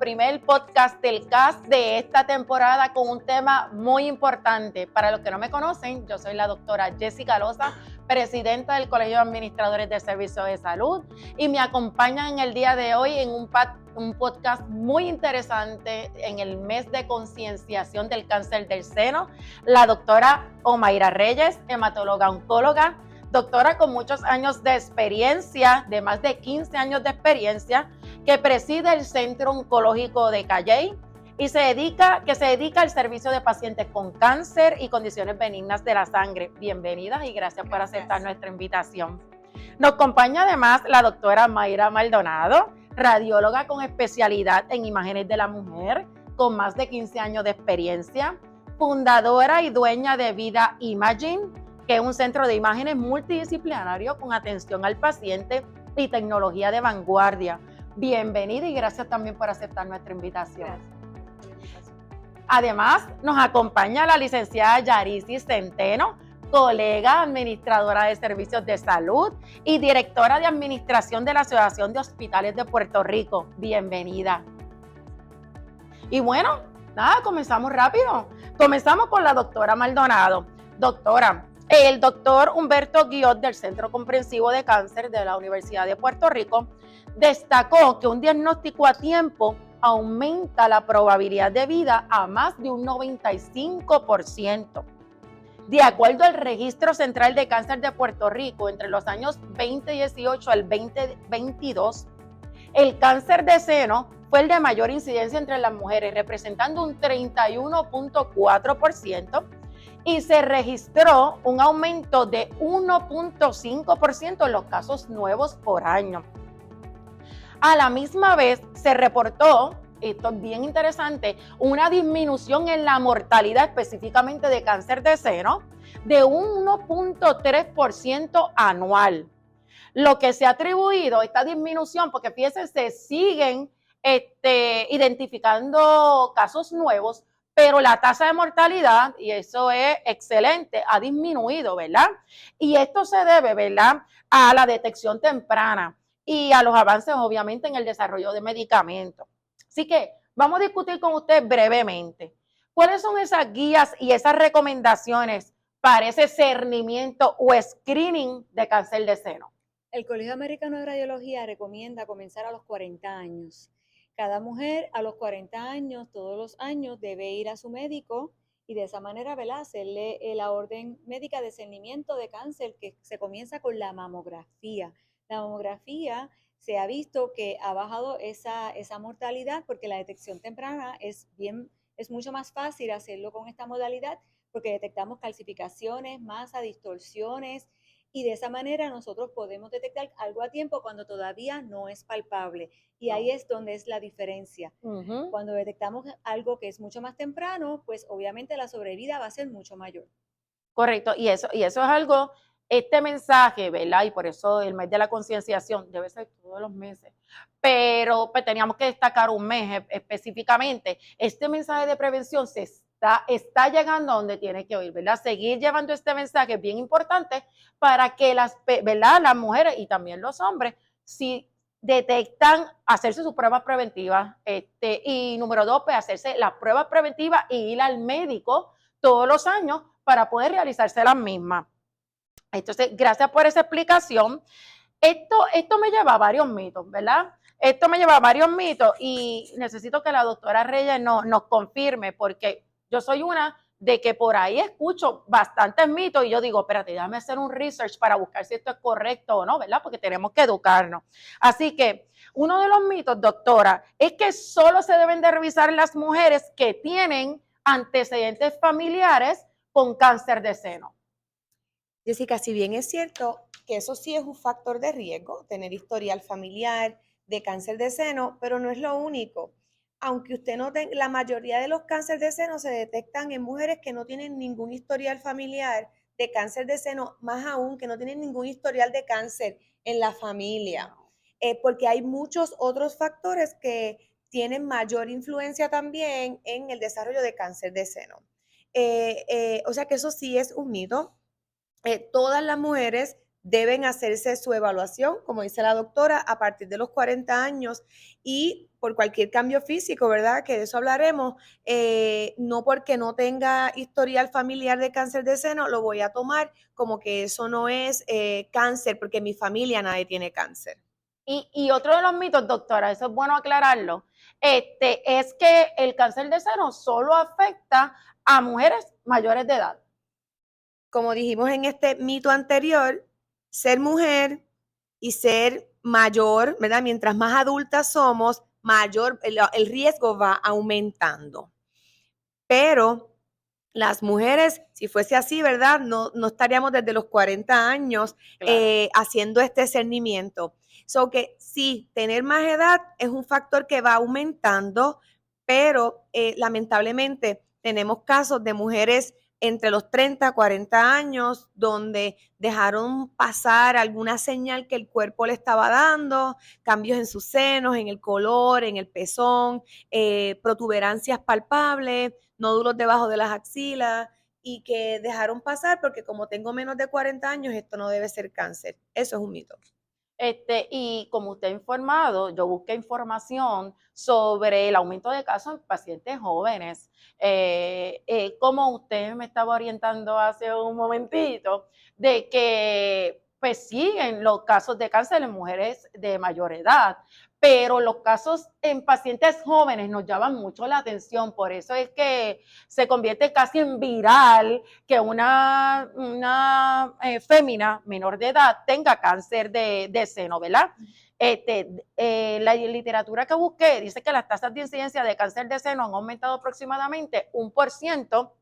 primer podcast del cast de esta temporada con un tema muy importante. Para los que no me conocen, yo soy la doctora Jessica Loza, presidenta del Colegio de Administradores de Servicios de Salud, y me acompañan en el día de hoy en un podcast muy interesante en el mes de concienciación del cáncer del seno, la doctora Omaira Reyes, hematóloga oncóloga, doctora con muchos años de experiencia, de más de 15 años de experiencia, que preside el Centro Oncológico de Calley y se dedica al servicio de pacientes con cáncer y condiciones benignas de la sangre. Bienvenidas y gracias por aceptar nuestra invitación. Nos acompaña además la doctora Mayra Maldonado, radióloga con especialidad en imágenes de la mujer, con más de 15 años de experiencia, fundadora y dueña de Vida Imaging, que es un centro de imágenes multidisciplinario con atención al paciente y tecnología de vanguardia. Bienvenida y gracias también por aceptar nuestra invitación. Gracias. Además, nos acompaña la licenciada Yarisi Centeno, colega administradora de servicios de salud y directora de administración de la Asociación de Hospitales de Puerto Rico. Bienvenida. Y bueno, nada, comenzamos rápido. Comenzamos con la doctora Maldonado. Doctora, el doctor Humberto Guiot del Centro Comprensivo de Cáncer de la Universidad de Puerto Rico destacó que un diagnóstico a tiempo aumenta la probabilidad de vida a más de un 95%. De acuerdo al Registro Central de Cáncer de Puerto Rico, entre los años 2018 al 2022, el cáncer de seno fue el de mayor incidencia entre las mujeres, representando un 31.4%, y se registró un aumento de 1.5% en los casos nuevos por año. A la misma vez se reportó, esto es bien interesante, una disminución en la mortalidad específicamente de cáncer de seno de un 1.3% anual. Lo que se ha atribuido a esta disminución, porque fíjense, se siguen identificando casos nuevos, pero la tasa de mortalidad, y eso es excelente, ha disminuido, ¿verdad? Y esto se debe, ¿verdad?, a la detección temprana y a los avances, obviamente, en el desarrollo de medicamentos. Así que vamos a discutir con usted brevemente. ¿Cuáles son esas guías y esas recomendaciones para ese cernimiento o screening de cáncer de seno? El Colegio Americano de Radiología recomienda comenzar a los 40 años. Cada mujer a los 40 años, todos los años, debe ir a su médico y de esa manera, ¿verdad?, hacerle la orden médica de cernimiento de cáncer, que se comienza con la mamografía. La mamografía se ha visto que ha bajado esa mortalidad porque la detección temprana es mucho más fácil hacerlo con esta modalidad porque detectamos calcificaciones, masa, distorsiones, y de esa manera nosotros podemos detectar algo a tiempo cuando todavía no es palpable. Y ahí es donde es la diferencia. Cuando detectamos algo que es mucho más temprano, pues obviamente la sobrevida va a ser mucho mayor. Correcto, y eso es algo, este mensaje, ¿verdad? Y por eso el mes de la concienciación debe ser todos los meses, pero pues, teníamos que destacar un mes específicamente. Este mensaje de prevención está llegando a donde tiene que ir, ¿verdad? Seguir llevando este mensaje es bien importante para que ¿verdad?, las mujeres y también los hombres, si detectan, hacerse sus pruebas preventivas, y número 2, pues hacerse las pruebas preventivas y ir al médico todos los años para poder realizarse las mismas. Entonces, gracias por esa explicación. Esto me lleva a varios mitos, ¿verdad? Esto me lleva a varios mitos y necesito que la doctora Reyes nos confirme, porque yo soy una de que por ahí escucho bastantes mitos y yo digo, espérate, déjame hacer un research para buscar si esto es correcto o no, ¿verdad? Porque tenemos que educarnos. Así que uno de los mitos, doctora, es que solo se deben de revisar las mujeres que tienen antecedentes familiares con cáncer de seno. Jessica, si bien es cierto que eso sí es un factor de riesgo, tener historial familiar de cáncer de seno, pero no es lo único. Aunque usted no tenga, la mayoría de los cánceres de seno se detectan en mujeres que no tienen ningún historial familiar de cáncer de seno, más aún que no tienen ningún historial de cáncer en la familia, porque hay muchos otros factores que tienen mayor influencia también en el desarrollo de cáncer de seno. O sea que eso sí es un mito. Todas las mujeres deben hacerse su evaluación, como dice la doctora, a partir de los 40 años y por cualquier cambio físico, ¿verdad? Que de eso hablaremos, no porque no tenga historial familiar de cáncer de seno, lo voy a tomar como que eso no es cáncer, porque en mi familia nadie tiene cáncer. Y otro de los mitos, doctora, eso es bueno aclararlo, es que el cáncer de seno solo afecta a mujeres mayores de edad. Como dijimos en este mito anterior, ser mujer y ser mayor, ¿verdad? Mientras más adultas somos, mayor el riesgo va aumentando. Pero las mujeres, si fuese así, ¿verdad? No estaríamos desde los 40 años Claro. haciendo este discernimiento. So que sí, tener más edad es un factor que va aumentando, pero lamentablemente tenemos casos de mujeres entre los 30 40 años donde dejaron pasar alguna señal que el cuerpo le estaba dando, cambios en sus senos, en el color, en el pezón, protuberancias palpables, nódulos debajo de las axilas y que dejaron pasar porque como tengo menos de 40 años, esto no debe ser cáncer. Eso es un mito. Y como usted ha informado, yo busqué información sobre el aumento de casos en pacientes jóvenes. Como usted me estaba orientando hace un momentito, de que pues siguen los casos de cáncer en mujeres de mayor edad, pero los casos en pacientes jóvenes nos llaman mucho la atención, por eso es que se convierte casi en viral que una fémina menor de edad tenga cáncer de seno, ¿verdad? La literatura que busqué dice que las tasas de incidencia de cáncer de seno han aumentado aproximadamente 1%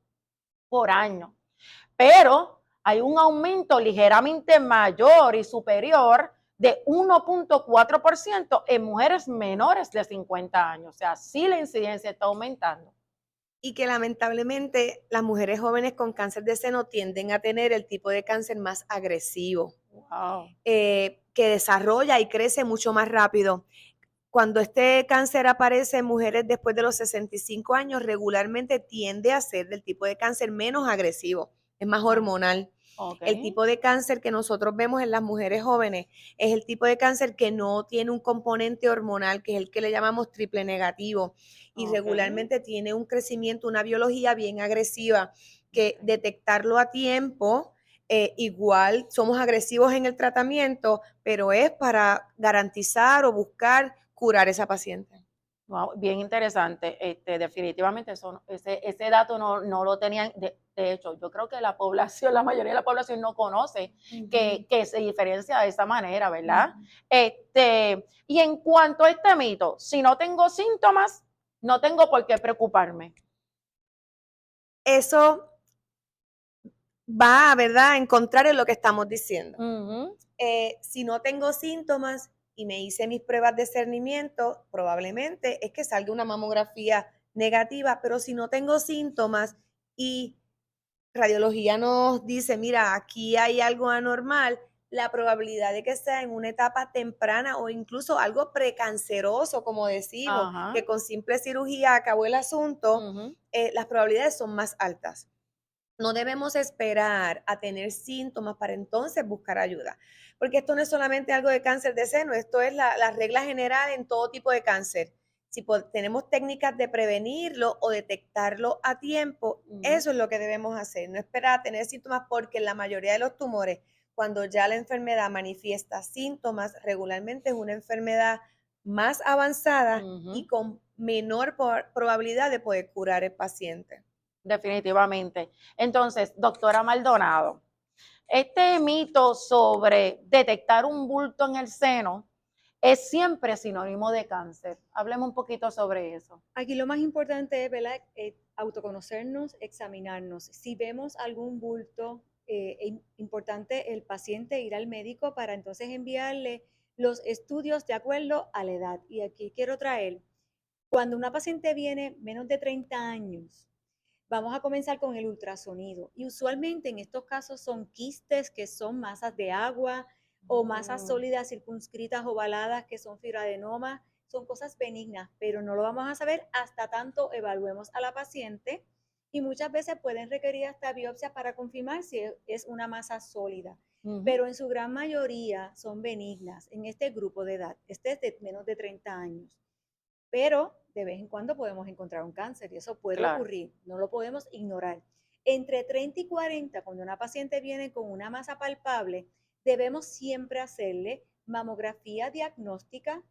por año, pero hay un aumento ligeramente mayor y superior de 1.4% en mujeres menores de 50 años. O sea, sí la incidencia está aumentando. Y que lamentablemente las mujeres jóvenes con cáncer de seno tienden a tener el tipo de cáncer más agresivo, Wow. que desarrolla y crece mucho más rápido. Cuando este cáncer aparece en mujeres después de los 65 años, regularmente tiende a ser del tipo de cáncer menos agresivo, es más hormonal. El Okay. tipo de cáncer que nosotros vemos en las mujeres jóvenes es el tipo de cáncer que no tiene un componente hormonal, que es el que le llamamos triple negativo, y Okay. regularmente tiene un crecimiento, una biología bien agresiva, que Okay. detectarlo a tiempo, igual somos agresivos en el tratamiento, pero es para garantizar o buscar curar esa paciente. Wow, bien interesante. Definitivamente ese dato no lo tenían. De hecho, yo creo que la población, la mayoría de la población no conoce que se diferencia de esa manera, ¿verdad? Y en cuanto a este mito, si no tengo síntomas, no tengo por qué preocuparme. Eso va, ¿verdad?, en contrario de lo que estamos diciendo. Ujú. Si no tengo síntomas y me hice mis pruebas de cernimiento, probablemente es que salga una mamografía negativa, pero si no tengo síntomas y radiología nos dice, mira, aquí hay algo anormal, la probabilidad de que sea en una etapa temprana o incluso algo precanceroso, como decimos, Ajá. que con simple cirugía acabó el asunto, Ujú. las probabilidades son más altas. No debemos esperar a tener síntomas para entonces buscar ayuda, porque esto no es solamente algo de cáncer de seno, esto es la regla general en todo tipo de cáncer. Si tenemos técnicas de prevenirlo o detectarlo a tiempo, Ujú. eso es lo que debemos hacer, no esperar a tener síntomas porque en la mayoría de los tumores, cuando ya la enfermedad manifiesta síntomas, regularmente es una enfermedad más avanzada y Ujú. con menor probabilidad de poder curar el paciente. Definitivamente. Entonces, doctora Maldonado, este mito sobre detectar un bulto en el seno es siempre sinónimo de cáncer. Hablemos un poquito sobre eso. Aquí lo más importante es, ¿verdad? Autoconocernos, examinarnos. Si vemos algún bulto, es importante el paciente ir al médico para entonces enviarle los estudios de acuerdo a la edad. Y aquí quiero traer, cuando una paciente viene menos de 30 años, vamos a comenzar con el ultrasonido. Y usualmente en estos casos son quistes que son masas de agua o masas Mm. sólidas circunscritas ovaladas que son fibroadenomas. Son cosas benignas, pero no lo vamos a saber hasta tanto evaluemos a la paciente y muchas veces pueden requerir hasta biopsia para confirmar si es una masa sólida. Ujú. pero en su gran mayoría son benignas en este grupo de edad. Este es de menos de 30 años. Pero de vez en cuando podemos encontrar un cáncer y eso puede Claro. ocurrir, no lo podemos ignorar. Entre 30 y 40, cuando una paciente viene con una masa palpable, debemos siempre hacerle mamografía diagnóstica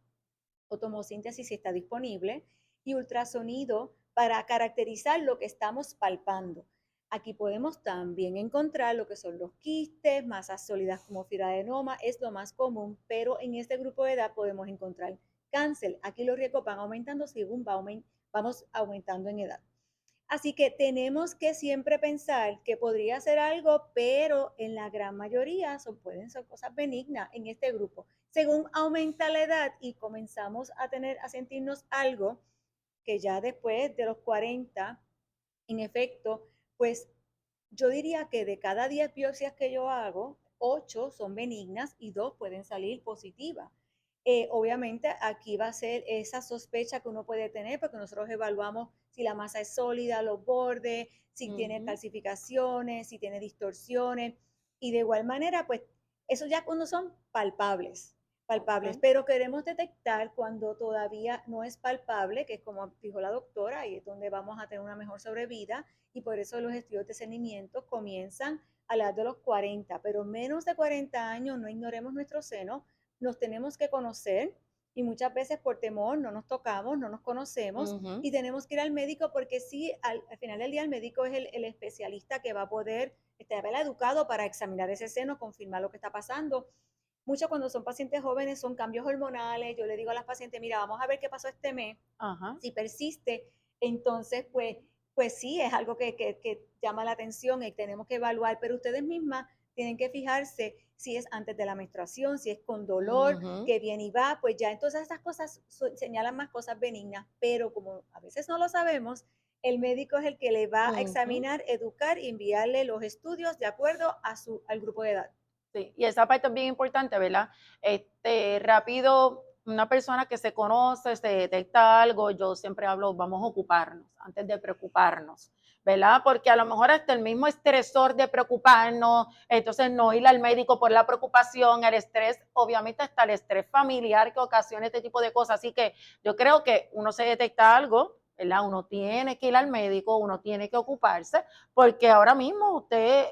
o tomosíntesis si está disponible y ultrasonido para caracterizar lo que estamos palpando. Aquí podemos también encontrar lo que son los quistes, masas sólidas como fibroadenoma, es lo más común, pero en este grupo de edad podemos encontrar cáncer. Aquí los riesgos van aumentando según vamos aumentando en edad. Así que tenemos que siempre pensar que podría ser algo, pero en la gran mayoría pueden ser cosas benignas en este grupo. Según aumenta la edad y comenzamos a sentirnos algo, que ya después de los 40, en efecto, pues yo diría que de cada 10 biopsias que yo hago, 8 son benignas y 2 pueden salir positivas. Obviamente aquí va a ser esa sospecha que uno puede tener porque nosotros evaluamos si la masa es sólida, los bordes, si tiene calcificaciones, si tiene distorsiones y de igual manera pues eso ya cuando son palpables, pero queremos detectar cuando todavía no es palpable, que es como dijo la doctora, y es donde vamos a tener una mejor sobrevida y por eso los estudios de cernimiento comienzan a la edad de los 40, pero menos de 40 años no ignoremos nuestro seno, nos tenemos que conocer y muchas veces por temor no nos tocamos, no nos conocemos y tenemos que ir al médico porque sí, al final del día el médico es el especialista que va a poder estar educado para examinar ese seno, confirmar lo que está pasando. Mucho cuando son pacientes jóvenes son cambios hormonales, yo le digo a las pacientes, mira, vamos a ver qué pasó este mes, Ajá. si persiste, entonces pues sí, es algo que llama la atención y tenemos que evaluar, pero ustedes mismas tienen que fijarse si es antes de la menstruación, si es con dolor, que viene y va, pues ya entonces esas cosas señalan más cosas benignas, pero como a veces no lo sabemos, el médico es el que le va a examinar, educar y enviarle los estudios de acuerdo al grupo de edad. Sí, y esa parte es bien importante, ¿verdad? Rápido, una persona que se conoce, se detecta algo, yo siempre hablo, vamos a ocuparnos antes de preocuparnos, ¿verdad? Porque a lo mejor hasta el mismo estresor de preocuparnos, entonces no ir al médico por la preocupación, el estrés, obviamente hasta el estrés familiar que ocasiona este tipo de cosas. Así que yo creo que uno se detecta algo, ¿verdad? Uno tiene que ir al médico, uno tiene que ocuparse, porque ahora mismo usted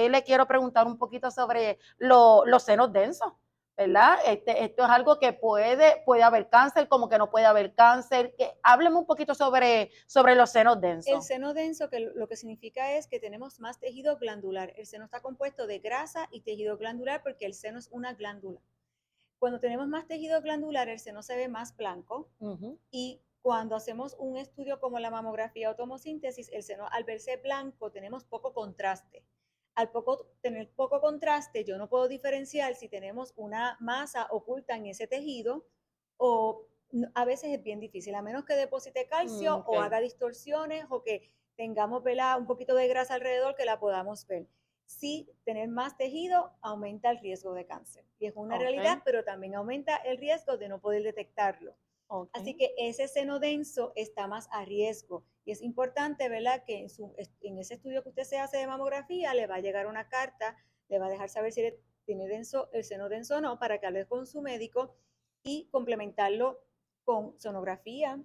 le quiero preguntar un poquito sobre los senos densos, ¿verdad? Esto es algo que puede haber cáncer, como que no puede haber cáncer. Hábleme un poquito sobre los senos El densos. seno denso, que lo que significa es que tenemos más tejido glandular. El seno está compuesto de grasa y tejido glandular porque el seno es una glándula. Cuando tenemos más tejido glandular, el seno se ve más blanco y cuando hacemos un estudio como la mamografía o tomosíntesis, el seno al verse blanco tenemos poco contraste. Al tener poco contraste, yo no puedo diferenciar si tenemos una masa oculta en ese tejido o a veces es bien difícil, a menos que deposite calcio o haga distorsiones o que tengamos un poquito de grasa alrededor que la podamos ver. Sí, tener más tejido aumenta el riesgo de cáncer y es una realidad, pero también aumenta el riesgo de no poder detectarlo. Así que ese seno denso está más a riesgo y es importante, ¿verdad? Que en ese estudio que usted se hace de mamografía le va a llegar una carta, le va a dejar saber si tiene el seno denso o no para que hable con su médico y complementarlo con sonografía,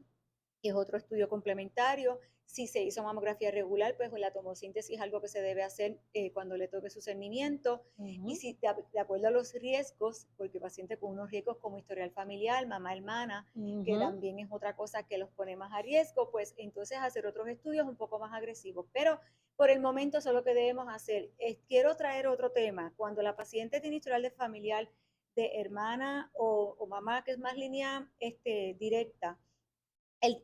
que es otro estudio complementario. Si se hizo mamografía regular, pues la tomosíntesis es algo que se debe hacer cuando le toque su cernimiento. Y si de acuerdo a los riesgos, porque paciente con unos riesgos como historial familiar, mamá hermana, que también es otra cosa que los pone más a riesgo, pues entonces hacer otros estudios un poco más agresivos. Pero por el momento eso es lo que debemos hacer. Quiero traer otro tema. Cuando la paciente tiene historial de familiar de hermana o mamá, que es más línea directa,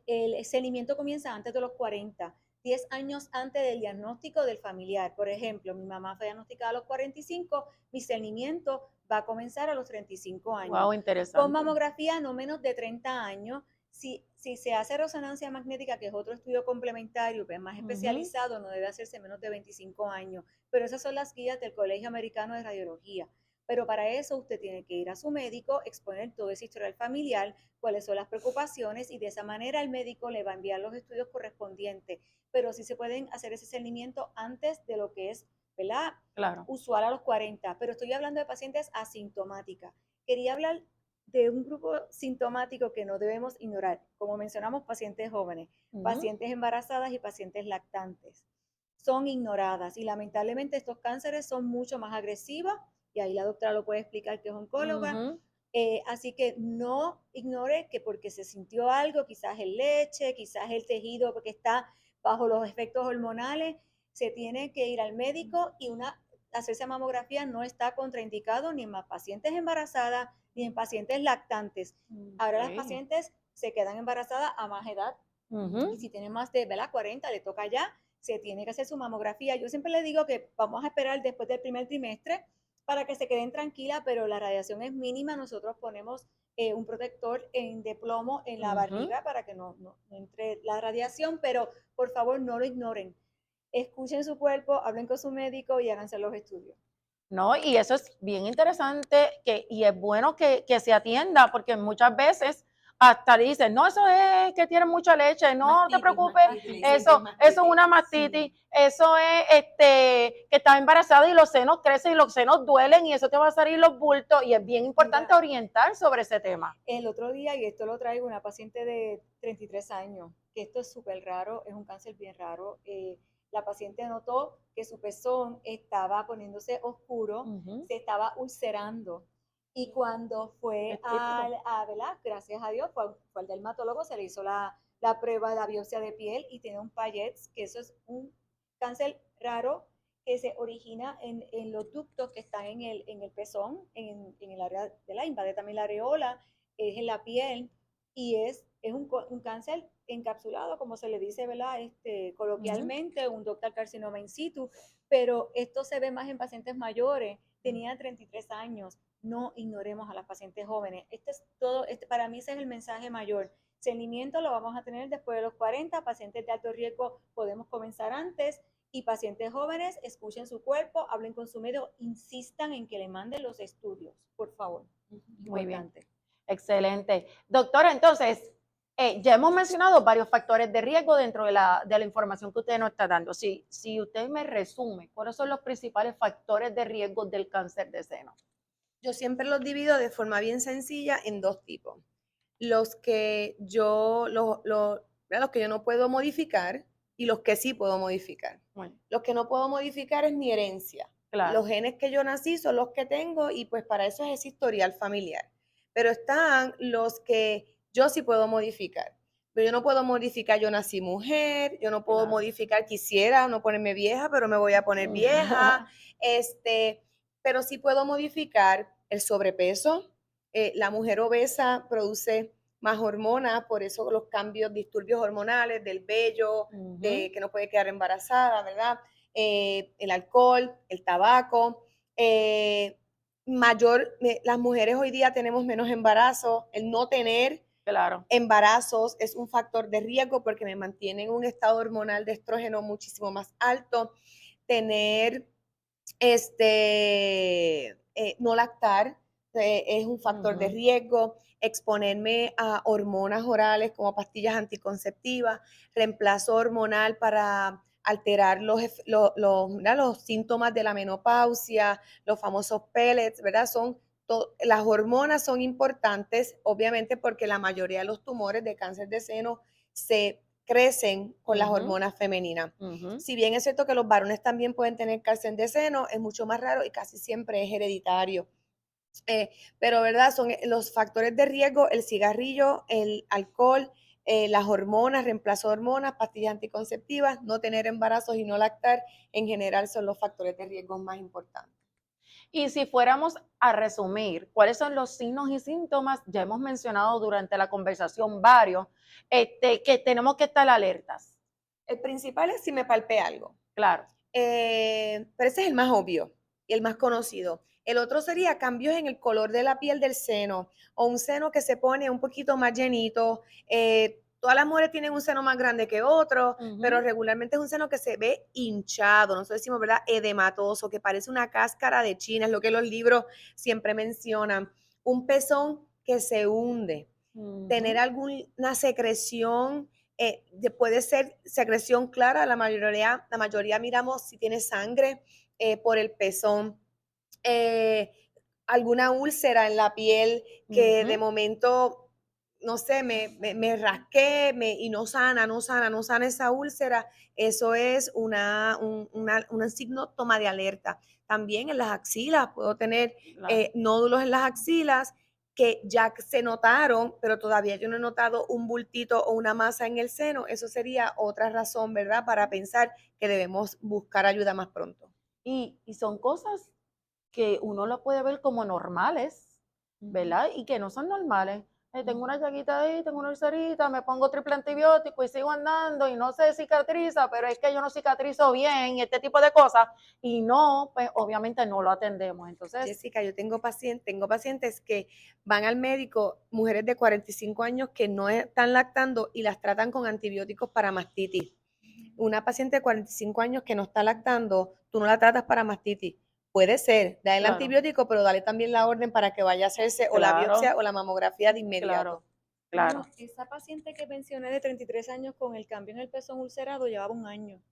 el seguimiento comienza antes de los 40, 10 años antes del diagnóstico del familiar. Por ejemplo, mi mamá fue diagnosticada a los 45, mi seguimiento va a comenzar a los 35 años. Wow, interesante. Con mamografía no menos de 30 años. Si se hace resonancia magnética, que es otro estudio complementario, que es más especializado, no debe hacerse menos de 25 años. Pero esas son las guías del Colegio Americano de Radiología. Pero para eso usted tiene que ir a su médico, exponer todo ese historial familiar, cuáles son las preocupaciones y de esa manera el médico le va a enviar los estudios correspondientes. Pero sí se pueden hacer ese seguimiento antes de lo que es, ¿verdad? Claro. usual a los 40, pero estoy hablando de pacientes asintomáticas. Quería hablar de un grupo sintomático que no debemos ignorar, como mencionamos, pacientes jóvenes, pacientes embarazadas y pacientes lactantes. Son ignoradas y lamentablemente estos cánceres son mucho más agresivos, y ahí la doctora lo puede explicar, que es oncóloga. Así que no ignore que porque se sintió algo, quizás el leche, quizás el tejido, porque está bajo los efectos hormonales, se tiene que ir al médico, y hacerse mamografía no está contraindicado ni en pacientes embarazadas ni en pacientes lactantes. Ahora las pacientes se quedan embarazadas a más edad, y si tienen más de 40, le toca ya, se tiene que hacer su mamografía. Yo siempre les digo que vamos a esperar después del primer trimestre para que se queden tranquilas, pero la radiación es mínima. Nosotros ponemos un protector de plomo en la barriga para que no entre la radiación, pero por favor no lo ignoren. Escuchen su cuerpo, hablen con su médico y háganse los estudios. No, y eso es bien interesante y es bueno que se atienda, porque muchas veces hasta dicen, no, eso es que tiene mucha leche, no Mastitis, te preocupes, mastitis, eso es una mastitis, sí. eso es que estás embarazada y los senos crecen y los senos duelen y eso te va a salir los bultos, y es bien importante orientar sobre ese tema. El otro día, y esto lo traigo, una paciente de 33 años, que esto es súper raro, es un cáncer bien raro. La paciente notó que su pezón estaba poniéndose oscuro, se estaba ulcerando. Y cuando fue ¿verdad? Gracias a Dios, fue al dermatólogo, se le hizo la prueba de la biopsia de piel y tiene un Payets, que eso es un cáncer raro que se origina en los ductos que están en el pezón, en el área de la invade también la areola, es en la piel, y es un cáncer encapsulado, como se le dice, ¿verdad? Coloquialmente, un ductal carcinoma in situ, pero esto se ve más en pacientes mayores. Tenía 33 años. No ignoremos a las pacientes jóvenes. Para mí ese es el mensaje mayor. Seguimiento lo vamos a tener después de los 40, pacientes de alto riesgo podemos comenzar antes, y pacientes jóvenes, escuchen su cuerpo, hablen con su médico, insistan en que le manden los estudios, por favor. Muy bien. Excelente. Doctora, entonces, ya hemos mencionado varios factores de riesgo dentro de la información que usted nos está dando. Si usted me resume, ¿cuáles son los principales factores de riesgo del cáncer de seno? Yo siempre los divido de forma bien sencilla en dos tipos. Los que yo no puedo modificar y los que sí puedo modificar. Bueno. Los que no puedo modificar es mi herencia. Claro. Los genes que yo nací son los que tengo, y pues para eso es ese historial familiar. Pero están los que yo sí puedo modificar. Pero yo no puedo modificar, yo nací mujer, yo no puedo modificar, quisiera no ponerme vieja, pero me voy a poner vieja. Pero sí puedo modificar el sobrepeso. La mujer obesa produce más hormonas, por eso los cambios, disturbios hormonales del vello, que no puede quedar embarazada, ¿verdad? El alcohol, el tabaco. Las mujeres hoy día tenemos menos embarazos. El no tener embarazos es un factor de riesgo porque me mantiene en un estado hormonal de estrógeno muchísimo más alto. Tener no lactar es un factor de riesgo. Exponerme a hormonas orales como pastillas anticonceptivas, reemplazo hormonal para alterar los síntomas de la menopausia, los famosos pellets, ¿verdad? Las hormonas son importantes, obviamente, porque la mayoría de los tumores de cáncer de seno se crecen con las hormonas femeninas. Si bien es cierto que los varones también pueden tener cáncer de seno, es mucho más raro y casi siempre es hereditario. Pero, ¿verdad? Son los factores de riesgo: el cigarrillo, el alcohol, las hormonas, reemplazo de hormonas, pastillas anticonceptivas, no tener embarazos y no lactar, en general son los factores de riesgo más importantes. Y si fuéramos a resumir, ¿cuáles son los signos y síntomas? Ya hemos mencionado durante la conversación varios, que tenemos que estar alertas. El principal es si me palpé algo. Claro. Pero ese es el más obvio y el más conocido. El otro sería cambios en el color de la piel del seno, o un seno que se pone un poquito más llenito. Todas las mujeres tienen un seno más grande que otro, pero regularmente es un seno que se ve hinchado, nosotros decimos, ¿verdad? Edematoso, que parece una cáscara de china, es lo que los libros siempre mencionan. Un pezón que se hunde, tener alguna secreción, puede ser secreción clara, la mayoría miramos si tiene sangre, por el pezón, alguna úlcera en la piel que de momento, no sé, me rasqué y no sana esa úlcera, eso es un síntoma de alerta. También en las axilas, puedo tener nódulos en las axilas que ya se notaron, pero todavía yo no he notado un bultito o una masa en el seno. Eso sería otra razón, ¿verdad?, para pensar que debemos buscar ayuda más pronto. Y son cosas que uno lo puede ver como normales, ¿verdad? Y que no son normales. Tengo una llaguita ahí, tengo una ulcerita, me pongo triple antibiótico y sigo andando y no se cicatriza, pero es que yo no cicatrizo bien y este tipo de cosas, y no, pues obviamente no lo atendemos. Entonces, Jessica, yo tengo pacientes que van al médico, mujeres de 45 años que no están lactando y las tratan con antibióticos para mastitis. Una paciente de 45 años que no está lactando, tú no la tratas para mastitis. Puede ser, dale el antibiótico, pero dale también la orden para que vaya a hacerse o la biopsia o la mamografía de inmediato. Claro. No, esa paciente que mencioné de 33 años con el cambio en el pezón ulcerado llevaba un año.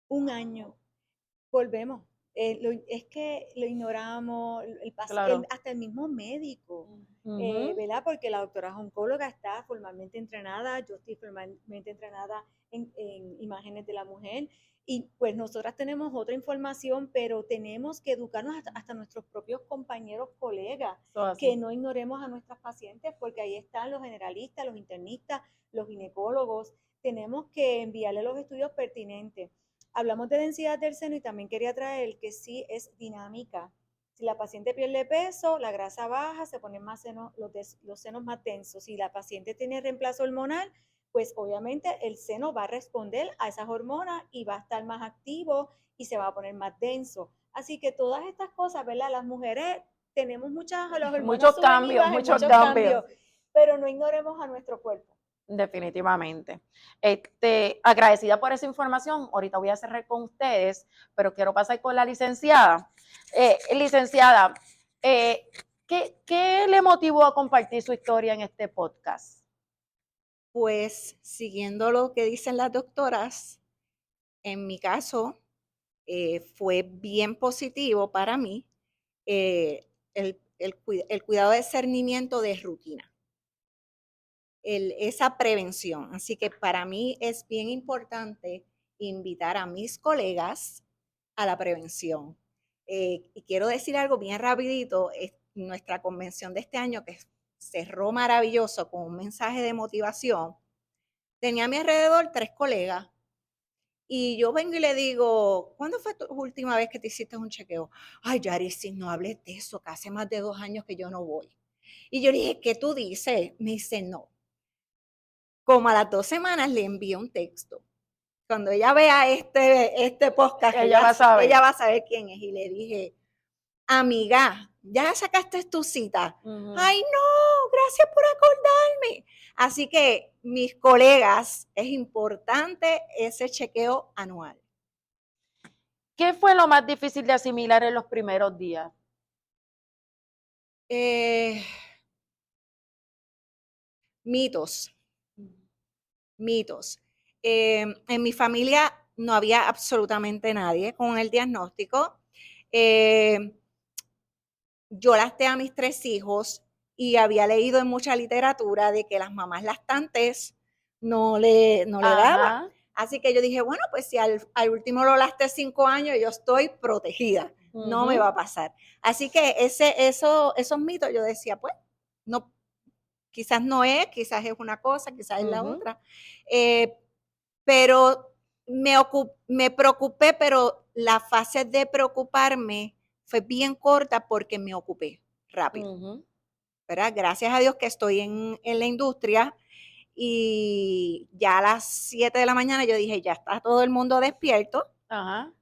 Un año. Volvemos. Es que lo ignoramos, hasta el mismo médico, ¿verdad? Porque la doctora oncóloga está formalmente entrenada, yo estoy formalmente entrenada en imágenes de la mujer, y pues nosotras tenemos otra información, pero tenemos que educarnos hasta nuestros propios compañeros, colegas, que no ignoremos a nuestras pacientes, porque ahí están los generalistas, los internistas, los ginecólogos. Tenemos que enviarle los estudios pertinentes. Hablamos de densidad del seno y también quería traer que sí es dinámica. Si la paciente pierde peso, la grasa baja, se ponen más los senos más densos. Si la paciente tiene reemplazo hormonal, pues obviamente el seno va a responder a esas hormonas y va a estar más activo y se va a poner más denso. Así que todas estas cosas, ¿verdad? Las mujeres tenemos muchos cambios, pero no ignoremos a nuestro cuerpo. Definitivamente. Agradecida por esa información. Ahorita voy a cerrar con ustedes, pero quiero pasar con la licenciada. Licenciada, ¿qué le motivó a compartir su historia en este podcast? Pues siguiendo lo que dicen las doctoras, en mi caso fue bien positivo para mí el cuidado de discernimiento de rutina. Esa prevención. Así que para mí es bien importante invitar a mis colegas a la prevención. Y quiero decir algo bien rapidito, nuestra convención de este año que cerró maravilloso con un mensaje de motivación, tenía a mi alrededor 3 colegas y yo vengo y le digo, ¿cuándo fue tu última vez que te hiciste un chequeo? Ay, Yarisi, no hables de eso, que hace más de 2 años que yo no voy. Y yo le dije, ¿qué tú dices? Me dice, no. Como a las 2 semanas le envío un texto. Cuando ella vea este podcast, ella va a saber quién es. Y le dije, amiga, ¿ya sacaste tu cita? Ay, no, gracias por acordarme. Así que, mis colegas, es importante ese chequeo anual. ¿Qué fue lo más difícil de asimilar en los primeros días? Mitos. En mi familia no había absolutamente nadie con el diagnóstico. Yo lacté a mis 3 hijos y había leído en mucha literatura de que las mamás lactantes no le daban. Así que yo dije, bueno, pues si al último lo lacté 5 años, yo estoy protegida, no me va a pasar. Así que esos mitos yo decía, pues, no, quizás no es, quizás es una cosa, quizás es la otra. Pero me preocupé, pero la fase de preocuparme fue bien corta porque me ocupé rápido. ¿Verdad? Gracias a Dios que estoy en la industria y ya a las 7 de la mañana yo dije, ya está todo el mundo despierto,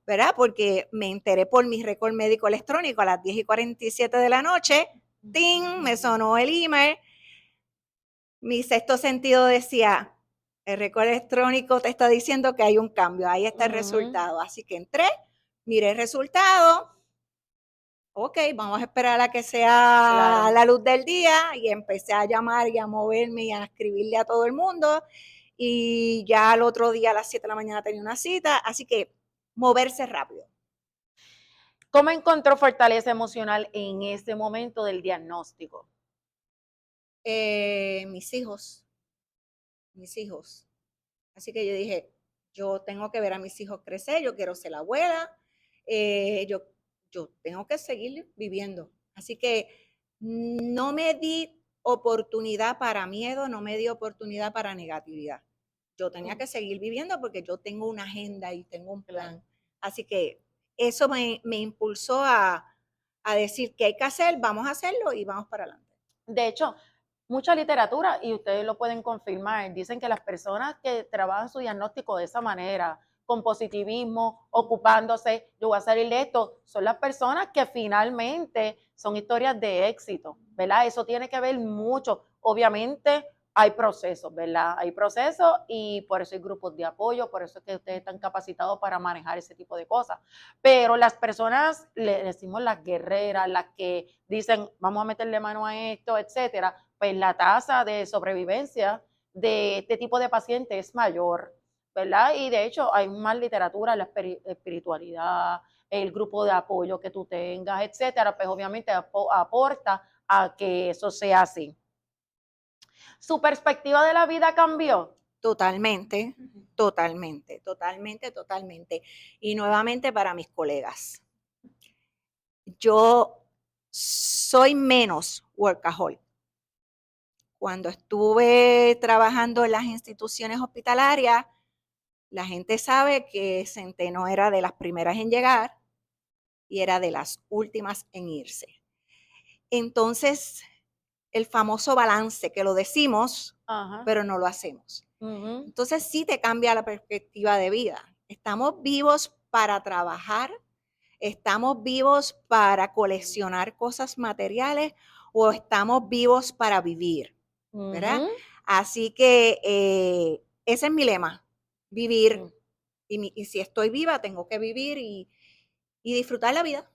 ¿verdad? Porque me enteré por mi récord médico electrónico a las 10:47 de la noche, ¡ting! Me sonó el email. Mi sexto sentido decía, el récord electrónico te está diciendo que hay un cambio, ahí está el resultado. Así que entré, miré el resultado, ok, vamos a esperar a que sea la luz del día, y empecé a llamar y a moverme y a escribirle a todo el mundo, y ya al otro día a las 7 de la mañana tenía una cita, así que moverse rápido. ¿Cómo encontró fortaleza emocional en ese momento del diagnóstico? Mis hijos. Así que yo dije, yo tengo que ver a mis hijos crecer, yo quiero ser la abuela, yo tengo que seguir viviendo. Así que no me di oportunidad para miedo, no me di oportunidad para negatividad. Yo tenía que seguir viviendo porque yo tengo una agenda y tengo un plan. Así que eso me impulsó a decir que hay que hacer, vamos a hacerlo y vamos para adelante. De hecho, mucha literatura, y ustedes lo pueden confirmar, dicen que las personas que trabajan su diagnóstico de esa manera, con positivismo, ocupándose, yo voy a salir de esto, son las personas que finalmente son historias de éxito, ¿verdad? Eso tiene que ver mucho. Obviamente hay procesos, ¿verdad? Hay procesos y por eso hay grupos de apoyo, por eso es que ustedes están capacitados para manejar ese tipo de cosas. Pero las personas, le decimos las guerreras, las que dicen, vamos a meterle mano a esto, etcétera, pues la tasa de sobrevivencia de este tipo de pacientes es mayor, ¿verdad? Y de hecho hay más literatura, la espiritualidad, el grupo de apoyo que tú tengas, etcétera, pues obviamente aporta a que eso sea así. ¿Su perspectiva de la vida cambió? Totalmente. Y nuevamente para mis colegas. Yo soy menos workaholic. Cuando estuve trabajando en las instituciones hospitalarias, la gente sabe que Centeno era de las primeras en llegar y era de las últimas en irse. Entonces, el famoso balance, que lo decimos, pero no lo hacemos. Entonces sí te cambia la perspectiva de vida. Estamos vivos para trabajar, estamos vivos para coleccionar cosas materiales o estamos vivos para vivir, ¿verdad? Así que ese es mi lema, vivir. Y si estoy viva, tengo que vivir y disfrutar la vida.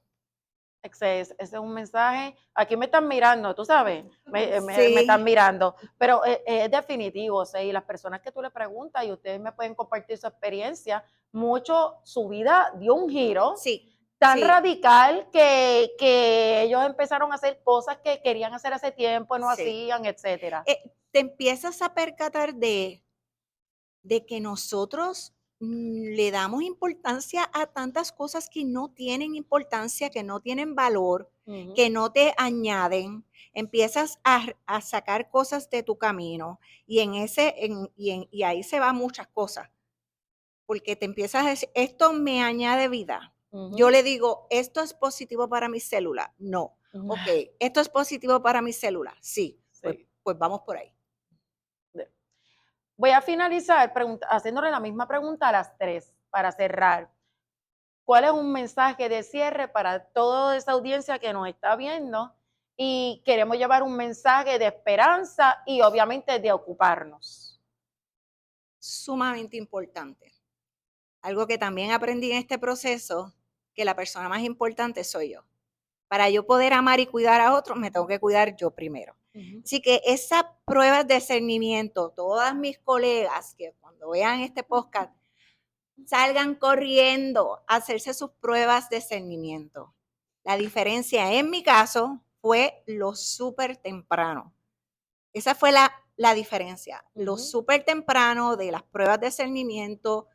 Ese es un mensaje. Aquí me están mirando, tú sabes, me Sí. están mirando, pero es definitivo, o sea, y las personas que tú le preguntas y ustedes me pueden compartir su experiencia, mucho su vida dio un giro Sí. tan Sí. radical que ellos empezaron a hacer cosas que querían hacer hace tiempo, no Sí. hacían, etcétera. Te empiezas a percatar de que nosotros le damos importancia a tantas cosas que no tienen importancia, que no tienen valor, que no te añaden. Empiezas a sacar cosas de tu camino y y ahí se van muchas cosas, porque te empiezas a decir, esto me añade vida. Yo le digo, ¿esto es positivo para mi célula? No. Ok, ¿esto es positivo para mi célula? Sí. Pues vamos por ahí. Voy a finalizar haciéndole la misma pregunta a las tres para cerrar. ¿Cuál es un mensaje de cierre para toda esa audiencia que nos está viendo? Y queremos llevar un mensaje de esperanza y obviamente de ocuparnos. Sumamente importante. Algo que también aprendí en este proceso, que la persona más importante soy yo. Para yo poder amar y cuidar a otros, me tengo que cuidar yo primero. Así que esa prueba de discernimiento, todas mis colegas que cuando vean este podcast, salgan corriendo a hacerse sus pruebas de discernimiento. La diferencia en mi caso fue lo súper temprano. Esa fue la diferencia. Lo súper temprano de las pruebas de discernimiento.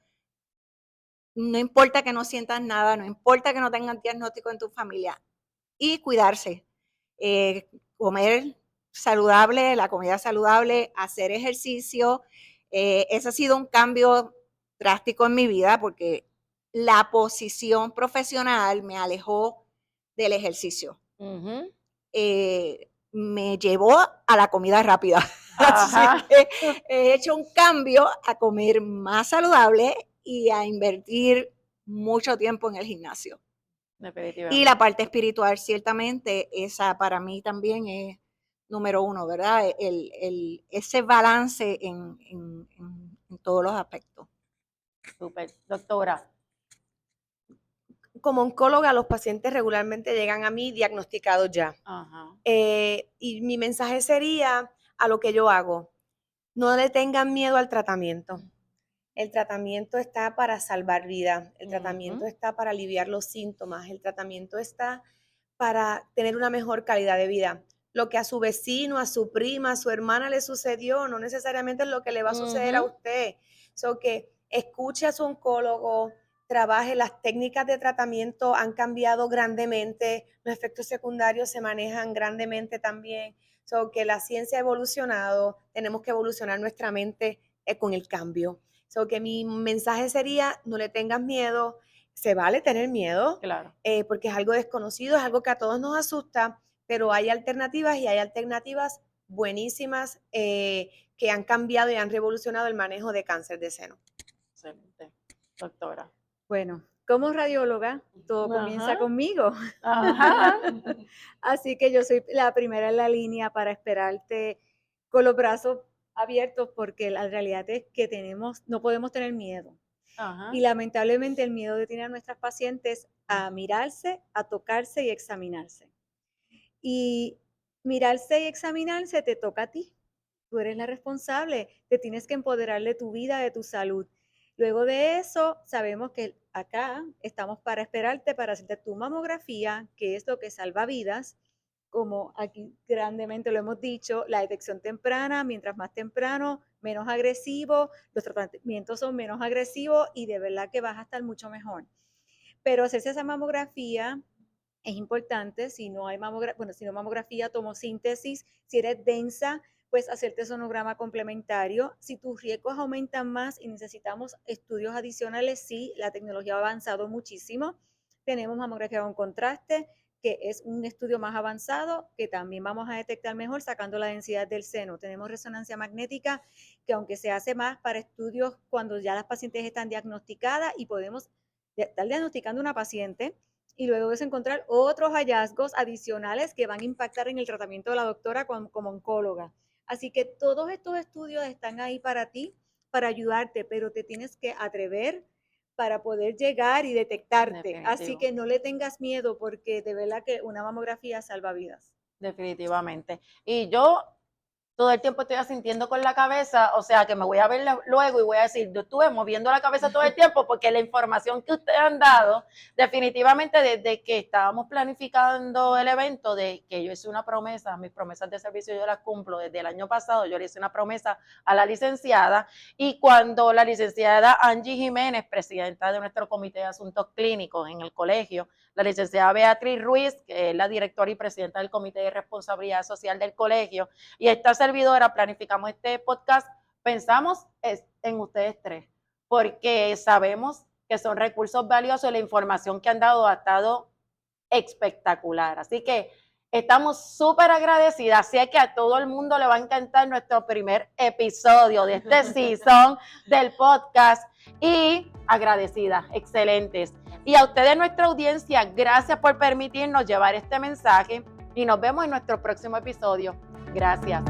No importa que no sientas nada, no importa que no tengan diagnóstico en tu familia. Y cuidarse. Comer saludable, la comida saludable, hacer ejercicio. Ese ha sido un cambio drástico en mi vida porque la posición profesional me alejó del ejercicio. Me llevó a la comida rápida. Así que he hecho un cambio a comer más saludable y a invertir mucho tiempo en el gimnasio. Y la parte espiritual, ciertamente, esa para mí también es número uno, ¿verdad? Ese balance en todos los aspectos. Súper. Doctora. Como oncóloga, los pacientes regularmente llegan a mí diagnosticados ya. Y mi mensaje sería a lo que yo hago. No le tengan miedo al tratamiento. El tratamiento está para salvar vidas, el tratamiento Ujú. está para aliviar los síntomas, el tratamiento está para tener una mejor calidad de vida. Lo que a su vecino, a su prima, a su hermana le sucedió, no necesariamente es lo que le va a suceder a Ujú. usted. So que escuche a su oncólogo, trabaje, las técnicas de tratamiento han cambiado grandemente, los efectos secundarios se manejan grandemente también. So que la ciencia ha evolucionado, tenemos que evolucionar nuestra mente con el cambio. So que mi mensaje sería, no le tengas miedo, se vale tener miedo, Claro. porque es algo desconocido, es algo que a todos nos asusta, pero hay alternativas y hay alternativas buenísimas que han cambiado y han revolucionado el manejo de cáncer de seno. Excelente, doctora. Bueno, como radióloga, todo comienza Ajá, conmigo. ajá. Así que yo soy la primera en la línea para esperarte con los brazos abiertos, porque la realidad es que no podemos tener miedo. Ajá. Y lamentablemente el miedo detiene a nuestras pacientes a mirarse, a tocarse y examinarse. Y mirarse y examinarse te toca a ti. Tú eres la responsable, te tienes que empoderar de tu vida, de tu salud. Luego de eso, sabemos que acá estamos para esperarte, para hacerte tu mamografía, que es lo que salva vidas, como aquí grandemente lo hemos dicho, la detección temprana, mientras más temprano, menos agresivo, los tratamientos son menos agresivos y de verdad que vas a estar mucho mejor. Pero hacerse esa mamografía es importante. Si no hay mamografía, tomosíntesis. Si eres densa, pues hacerte sonograma complementario. Si tus riesgos aumentan más y necesitamos estudios adicionales, sí, la tecnología ha avanzado muchísimo. Tenemos mamografía con contraste, que es un estudio más avanzado, que también vamos a detectar mejor sacando la densidad del seno. Tenemos resonancia magnética, que aunque se hace más para estudios cuando ya las pacientes están diagnosticadas y podemos estar diagnosticando una paciente y luego de eso encontrar otros hallazgos adicionales que van a impactar en el tratamiento de la doctora como oncóloga. Así que todos estos estudios están ahí para ti, para ayudarte, pero te tienes que atrever para poder llegar y detectarte. Así Definitivo. que no le tengas miedo, porque de verdad que una mamografía salva vidas. Definitivamente. Y yo todo el tiempo estoy asintiendo con la cabeza, o sea que me voy a ver luego y voy a decir, yo estuve moviendo la cabeza todo el tiempo porque la información que ustedes han dado, definitivamente desde que estábamos planificando el evento, de que yo hice una promesa, mis promesas de servicio yo las cumplo desde el año pasado, yo le hice una promesa a la licenciada, y cuando la licenciada Angie Jiménez, presidenta de nuestro comité de asuntos clínicos en el colegio, la licenciada Beatriz Ruiz, que es la directora y presidenta del comité de responsabilidad social del colegio, y esta servidora planificamos este podcast, pensamos en ustedes tres, porque sabemos que son recursos valiosos y la información que han dado ha estado espectacular. Así que estamos súper agradecidas. Sé que a todo el mundo le va a encantar nuestro primer episodio de este season del podcast, y agradecidas, excelentes. Y a ustedes, nuestra audiencia, gracias por permitirnos llevar este mensaje y nos vemos en nuestro próximo episodio. Gracias.